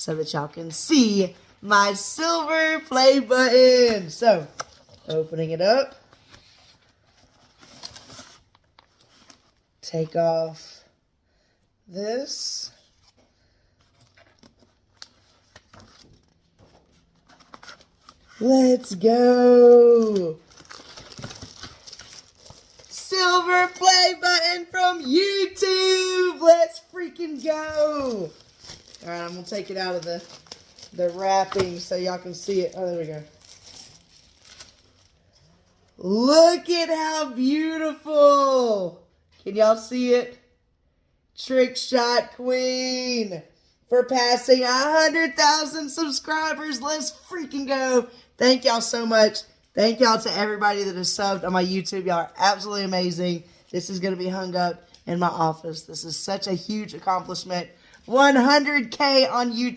so that y'all can see my silver play button. So, opening it up. Take off this. Let's go. Silver play button from YouTube. Let's freaking go. All right, I'm going to take it out of the wrapping so y'all can see it. Oh, there we go. Look at how beautiful. Can y'all see it? Trick Shot Queen for passing 100,000 subscribers. Let's freaking go. Thank y'all so much. Thank y'all to everybody that has subbed on my YouTube. Y'all are absolutely amazing. This is going to be hung up in my office. This is such a huge accomplishment. 100K on YouTube.